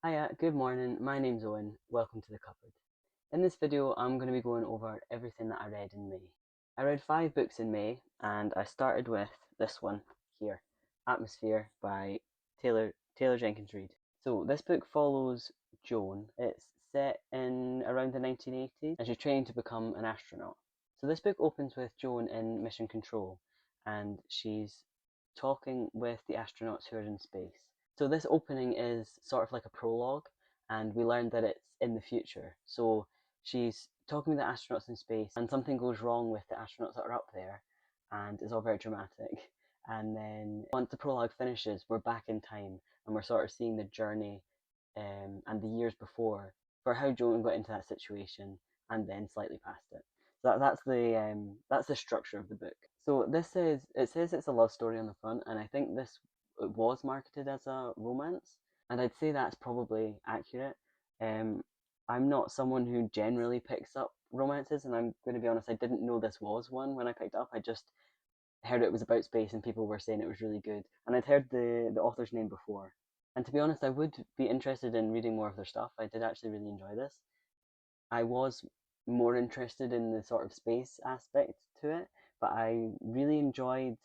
Hiya, good morning. My name's Owen. Welcome to the cupboard. In this video, I'm going to be going over everything that I read in May. I read 5 books in May, and I started with this one here, Atmosphere by Taylor Jenkins Reid. So this book follows Joan. It's set in around the 1980s, and she's training to become an astronaut. So this book opens with Joan in mission control, and she's talking with the astronauts who are in space. So this opening is sort of like a prologue, and we learn that it's in the future. So she's talking with the astronauts in space, and something goes wrong with the astronauts that are up there, and it's all very dramatic. And then once the prologue finishes, we're back in time, and we're sort of seeing the journey and the years before for how Joan got into that situation, and then slightly past it. So that's the structure of the book. So it says it's a love story on the front, and I think this it was marketed as a romance, and I'd say that's probably accurate. Um, I'm not someone who generally picks up romances, and I'm going to be honest, I didn't know this was one when I picked it up. I just heard it was about space, and people were saying it was really good, and I'd heard the author's name before. And to be honest, I would be interested in reading more of their stuff. I did actually really enjoy this. I was more interested in the sort of space aspect to it, but I really enjoyed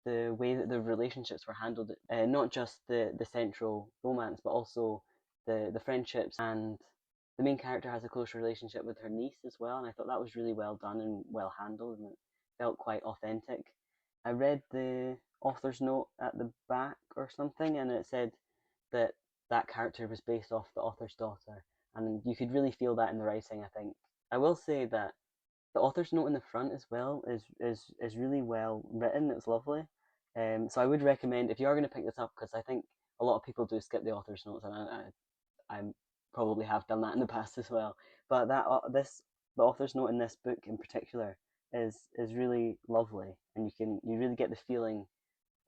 the way that the relationships were handled, not just the central romance, but also the friendships, and the main character has a close relationship with her niece as well, and I thought that was really well done and well handled, and it felt quite authentic. I read the author's note at the back or something, and it said that that character was based off the author's daughter, and you could really feel that in the writing. I think I will say that the author's note in the front as well is really well written. It's lovely. So I would recommend if you are going to pick this up, because I think a lot of people do skip the author's notes, and I probably have done that in the past as well. But the author's note in this book in particular is really lovely, and you really get the feeling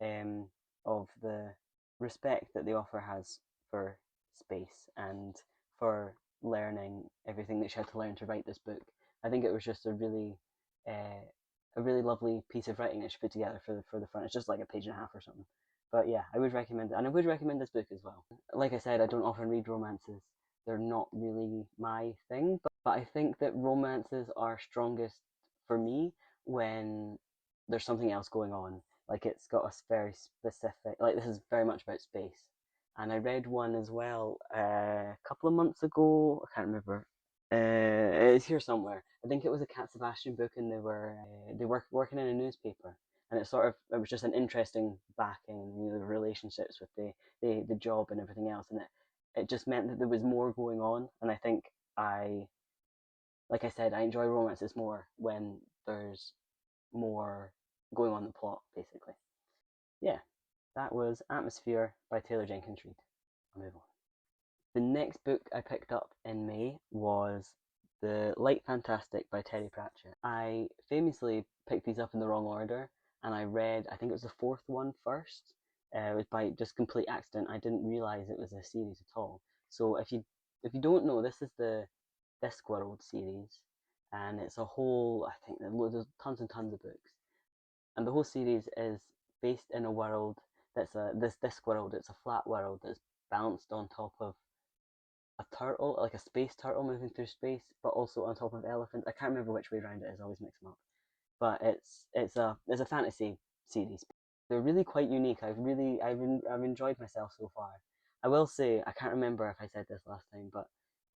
um, of the respect that the author has for space and for learning everything that she had to learn to write this book. I think it was just a really lovely piece of writing that she put together for the front. It's just like a page and a half or something. But yeah, I would recommend it, and I would recommend this book as well. Like I said, I don't often read romances. They're not really my thing, but I think that romances are strongest for me when there's something else going on. Like it's got a very specific, like this is very much about space. And I read one as well a couple of months ago. I can't remember. It's here somewhere. I think it was a Cat Sebastian book, and they were working in a newspaper, and it was just an interesting backing, the relationships with the job and everything else, and it just meant that there was more going on. And I think I like I said, I enjoy romances more when there's more going on in the plot, basically. Yeah, that was Atmosphere by Taylor Jenkins Reid. I'll move on. The next book I picked up in May was The Light Fantastic by Terry Pratchett. I famously picked these up in the wrong order, and I read, I think it was the fourth one first. It was by just complete accident. I didn't realize it was a series at all. So if you don't know, this is the Discworld series, and it's a whole. I think there's tons and tons of books, and the whole series is based in a world that's this world. It's a flat world that's balanced on top of a turtle, like a space turtle moving through space, but also on top of elephants. I can't remember which way around it is. I always mix them up. But it's a fantasy series. They're really quite unique. I've enjoyed myself so far. I will say I can't remember if I said this last time, but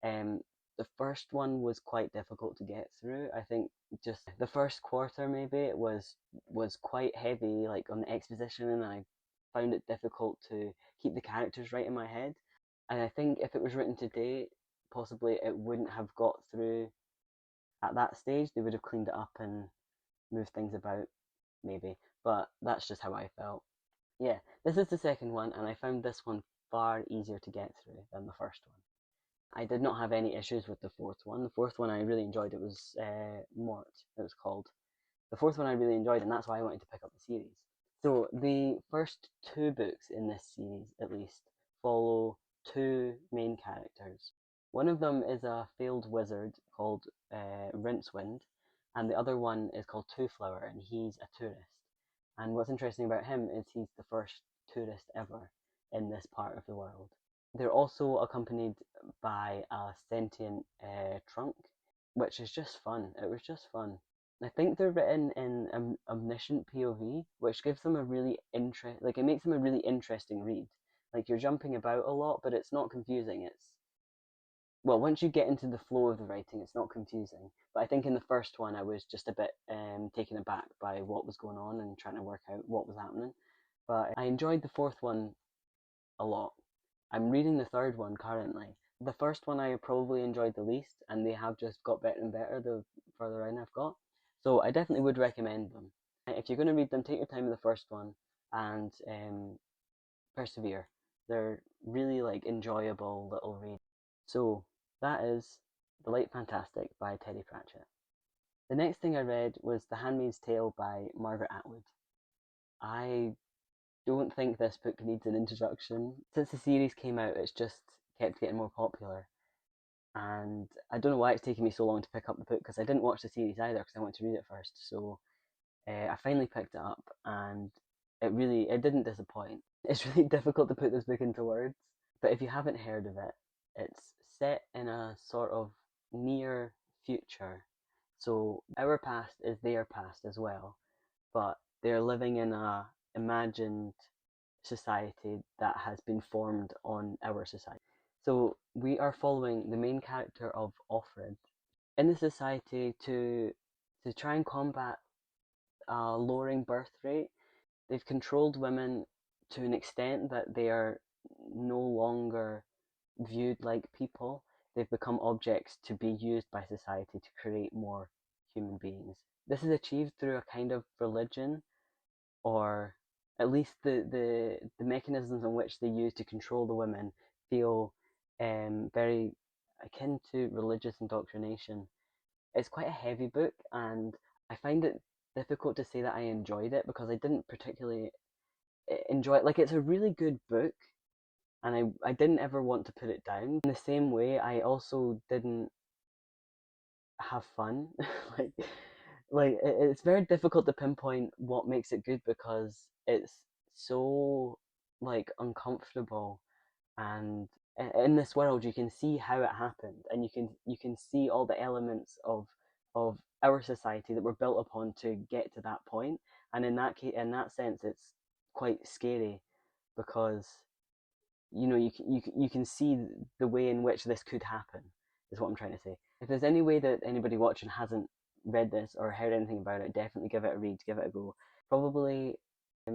um, the first one was quite difficult to get through. I think just the first quarter maybe it was quite heavy, like on the exposition, and I found it difficult to keep the characters right in my head. And I think if it was written today, possibly it wouldn't have got through at that stage. They would have cleaned it up and moved things about, maybe. But that's just how I felt. Yeah, this is the second one, and I found this one far easier to get through than the first one. I did not have any issues with the fourth one. The fourth one I really enjoyed. It was Mort, it was called. The fourth one I really enjoyed, and that's why I wanted to pick up the series. So the first 2 books in this series, at least, follow 2 main characters. One of them is a failed wizard called Rincewind, and the other one is called Twoflower, and he's a tourist. And what's interesting about him is he's the first tourist ever in this part of the world. They're also accompanied by a sentient trunk, which is just fun. It was just fun. I think they're written in omniscient POV, which gives them a really it makes them a really interesting read. Like you're jumping about a lot, but it's not confusing. It's well, once you get into the flow of the writing, it's not confusing. But I think in the first one, I was just a bit taken aback by what was going on and trying to work out what was happening. But I enjoyed the fourth one a lot. I'm reading the third one currently. The first one I probably enjoyed the least, and they have just got better and better the further in I've got. So I definitely would recommend them. If you're going to read them, take your time with the first one and persevere. They're really like enjoyable little reads. So that is The Light Fantastic by Terry Pratchett. The next thing I read was The Handmaid's Tale by Margaret Atwood. I don't think this book needs an introduction. Since the series came out, it's just kept getting more popular. And I don't know why it's taken me so long to pick up the book because I didn't watch the series either because I wanted to read it first. So I finally picked it up and it didn't disappoint. It's really difficult to put this book into words, but if you haven't heard of it, it's set in a sort of near future. So our past is their past as well, but they're living in a imagined society that has been formed on our society. So we are following the main character of Offred in the society to try and combat a lowering birth rate. They've controlled women to an extent that they are no longer viewed like people. They've become objects to be used by society to create more human beings. This is achieved through a kind of religion, or at least the mechanisms in which they use to control the women feel very akin to religious indoctrination. It's quite a heavy book, and I find it difficult to say that I enjoyed it because I didn't particularly enjoy it. Like, it's a really good book, and I didn't ever want to put it down. In the same way, I also didn't have fun. like it's very difficult to pinpoint what makes it good because it's so like uncomfortable, and in this world you can see how it happened, and you can see all the elements of our society that were built upon to get to that point. And in that sense, it's quite scary because you can see the way in which this could happen, is what I'm trying to say. If there's any way that anybody watching hasn't read this or heard anything about it, definitely give it a read, give it a go. Probably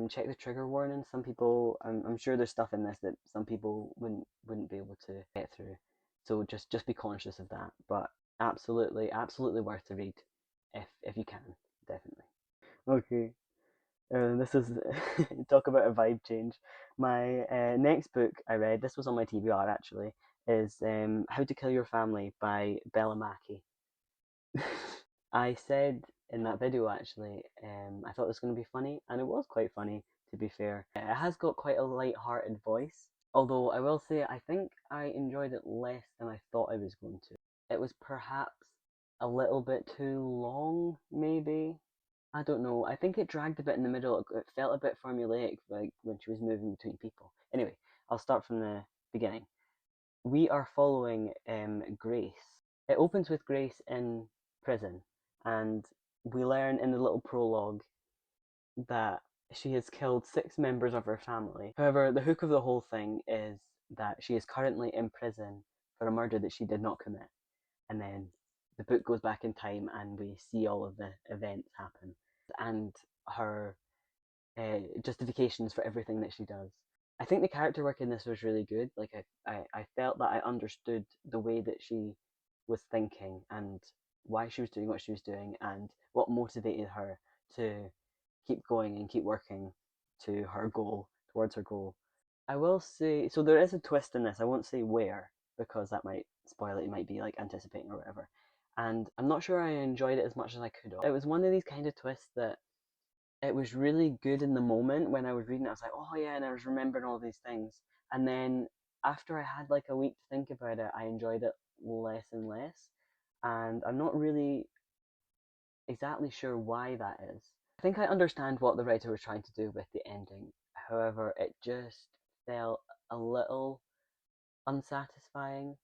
check the trigger warning. Some people, I'm sure there's stuff in this that some people wouldn't be able to get through. So just be conscious of that. But absolutely worth to read if you can, definitely. Okay, this is talk about a vibe change. My next book I read, this was on my TBR actually, is How to Kill Your Family by Bella Mackie. I said in that video actually, I thought it was going to be funny, and it was quite funny to be fair. It has got quite a light-hearted voice, although I will say I think I enjoyed it less than I thought I was going to. It was perhaps a little bit too long, maybe. I don't know. I think it dragged a bit in the middle. It felt a bit formulaic, like when she was moving between people. Anyway, I'll start from the beginning. We are following Grace. It opens with Grace in prison, and we learn in the little prologue that she has killed 6 members of her family. However, the hook of the whole thing is that she is currently in prison for a murder that she did not commit. And then the book goes back in time and we see all of the events happen and her justifications for everything that she does. I think the character work in this was really good. Like I felt that I understood the way that she was thinking and why she was doing what she was doing and what motivated her to keep going and keep working to her goal, towards her goal. I will say, so there is a twist in this. I won't say where because that might spoil it. It might be like anticipating or whatever. And I'm not sure I enjoyed it as much as I could have. It was one of these kind of twists that it was really good in the moment when I was reading it. I was like, oh yeah, and I was remembering all these things. And then after I had like a week to think about it, I enjoyed it less and less. And I'm not really exactly sure why that is. I think I understand what the writer was trying to do with the ending. However, it just felt a little unsatisfying.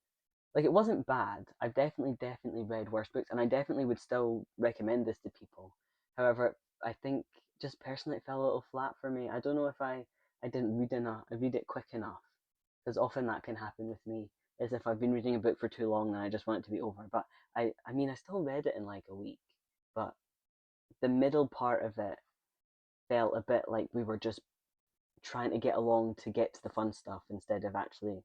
Like, it wasn't bad. I've definitely read worse books, and I definitely would still recommend this to people. However, I think just personally it fell a little flat for me. I don't know if I didn't read enough, I read it quick enough, because often that can happen with me. Is if I've been reading a book for too long, then I just want it to be over. But I mean, I still read it in like a week, but the middle part of it felt a bit like we were just trying to get along to get to the fun stuff instead of actually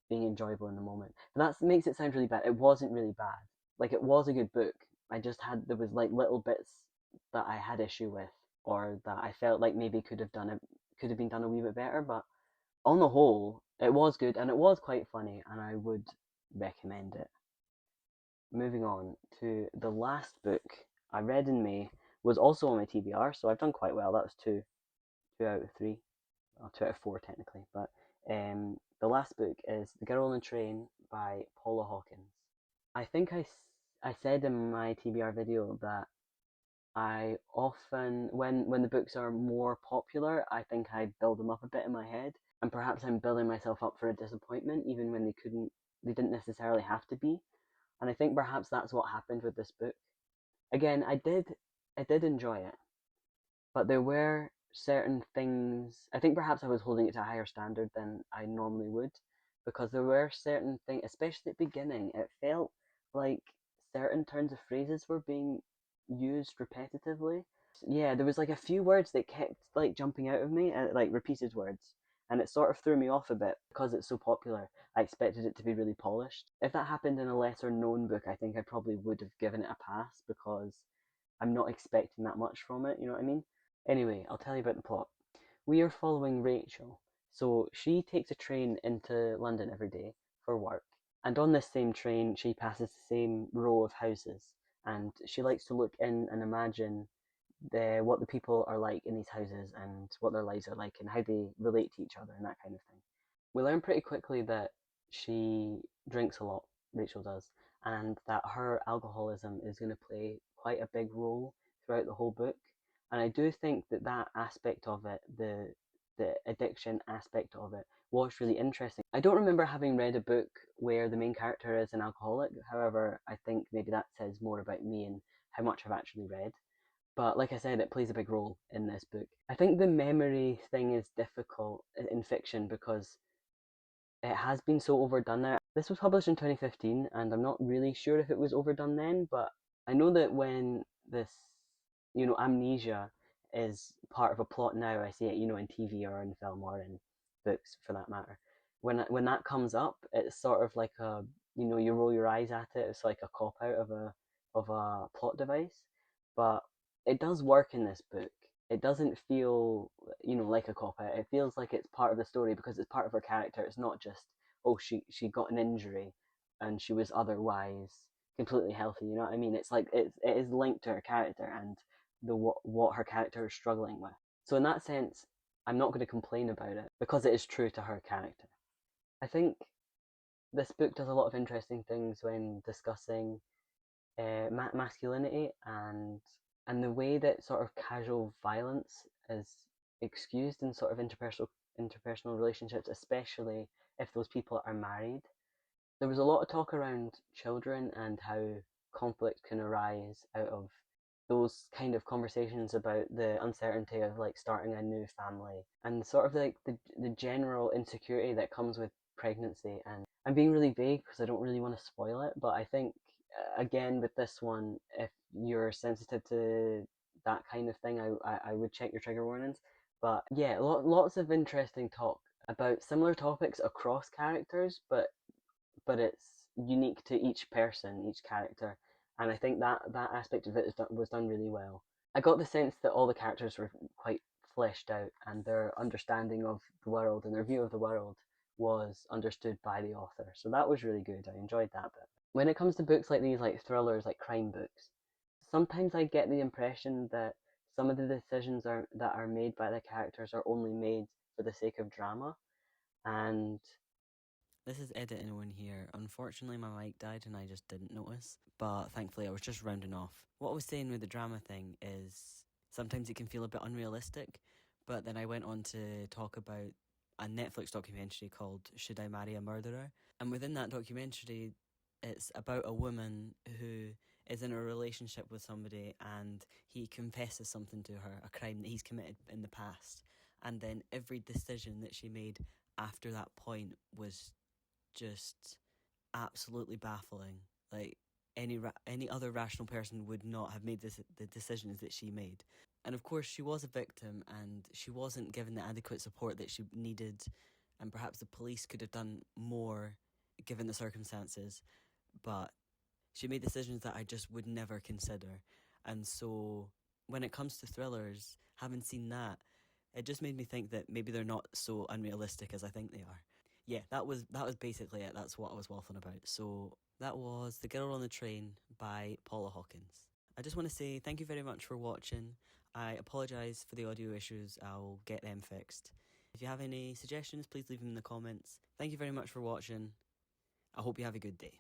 being enjoyable in the moment. But that makes it sound really bad. It wasn't really bad. Like, it was a good book. I just had there was like little bits that I had issue with, or that I felt like maybe could have been done a wee bit better. But on the whole, it was good and it was quite funny, and I would recommend it. Moving on to the last book I read in May, was also on my TBR, so I've done quite well. That was two out of three, well, 2 out of 4 technically. But the last book is The Girl on the Train by Paula Hawkins. I think I said in my TBR video that I often, when the books are more popular, I think I build them up a bit in my head, and perhaps I'm building myself up for a disappointment, even when they didn't necessarily have to be. And I think perhaps that's what happened with this book. Again, I did enjoy it, but there were certain things. I think perhaps I was holding it to a higher standard than I normally would, because there were certain things, especially at the beginning. It felt like certain turns of phrases were being used repetitively. Yeah, there was like a few words that kept like jumping out of me, like repeated words, and it sort of threw me off a bit because it's so popular. I expected it to be really polished. If that happened in a lesser known book, I think I probably would have given it a pass, because I'm not expecting that much from it, you know what I mean? Anyway, I'll tell you about the plot. We are following Rachel. So she takes a train into London every day for work. And on this same train, she passes the same row of houses. And she likes to look in and imagine what the people are like in these houses, and what their lives are like, and how they relate to each other, and that kind of thing. We learn pretty quickly that she drinks a lot, Rachel does, and that her alcoholism is going to play quite a big role throughout the whole book. And I do think that that aspect of it, the addiction aspect of it, was really interesting. I don't remember having read a book where the main character is an alcoholic. However, I think maybe that says more about me and how much I've actually read. But like I said, it plays a big role in this book. I think the memory thing is difficult in fiction because it has been so overdone now. This was published in 2015, and I'm not really sure if it was overdone then, but I know that when this, amnesia is part of a plot now, I see it, in TV or in film or in books for that matter. When that comes up, it's sort of like you roll your eyes at it. It's like a cop out of a plot device, but it does work in this book. It doesn't feel, like a cop out. It feels like it's part of the story because it's part of her character. It's not just, oh, she got an injury and she was otherwise completely healthy. You know what I mean? It's like it is linked to her character and what her character is struggling with. So in that sense, I'm not going to complain about it because it is true to her character. I think this book does a lot of interesting things when discussing masculinity, and the way that sort of casual violence is excused in sort of interpersonal relationships, especially if those people are married. There was a lot of talk around children and how conflict can arise out of those kind of conversations about the uncertainty of like starting a new family, and sort of like the general insecurity that comes with pregnancy. And I'm being really vague because I don't really want to spoil it, but I think again with this one, if you're sensitive to that kind of thing, I would check your trigger warnings. But yeah, lots of interesting talk about similar topics across characters, but it's unique to each person, each character, and I think that aspect of it was done really well. I got the sense that all the characters were quite fleshed out, and their understanding of the world and their view of the world was understood by the author. So that was really good. I enjoyed that bit. When it comes to books like these, like thrillers, like crime books, sometimes I get the impression that some of the decisions that are made by the characters are only made for the sake of drama, and this is Edit and Owen here. Unfortunately, my mic died and I just didn't notice. But thankfully, I was just rounding off. What I was saying with the drama thing is sometimes it can feel a bit unrealistic. But then I went on to talk about a Netflix documentary called Should I Marry a Murderer? And within that documentary, it's about a woman who is in a relationship with somebody and he confesses something to her, a crime that he's committed in the past. And then every decision that she made after that point was just absolutely baffling. Like, any other rational person would not have made the decisions that she made. And of course, she was a victim and she wasn't given the adequate support that she needed, and perhaps the police could have done more given the circumstances, but she made decisions that I just would never consider. And so when it comes to thrillers, having seen that, it just made me think that maybe they're not so unrealistic as I think they are. Yeah, that was basically it. That's what I was waffling about. So that was The Girl on the Train by Paula Hawkins. I just want to say thank you very much for watching. I apologise for the audio issues. I'll get them fixed. If you have any suggestions, please leave them in the comments. Thank you very much for watching. I hope you have a good day.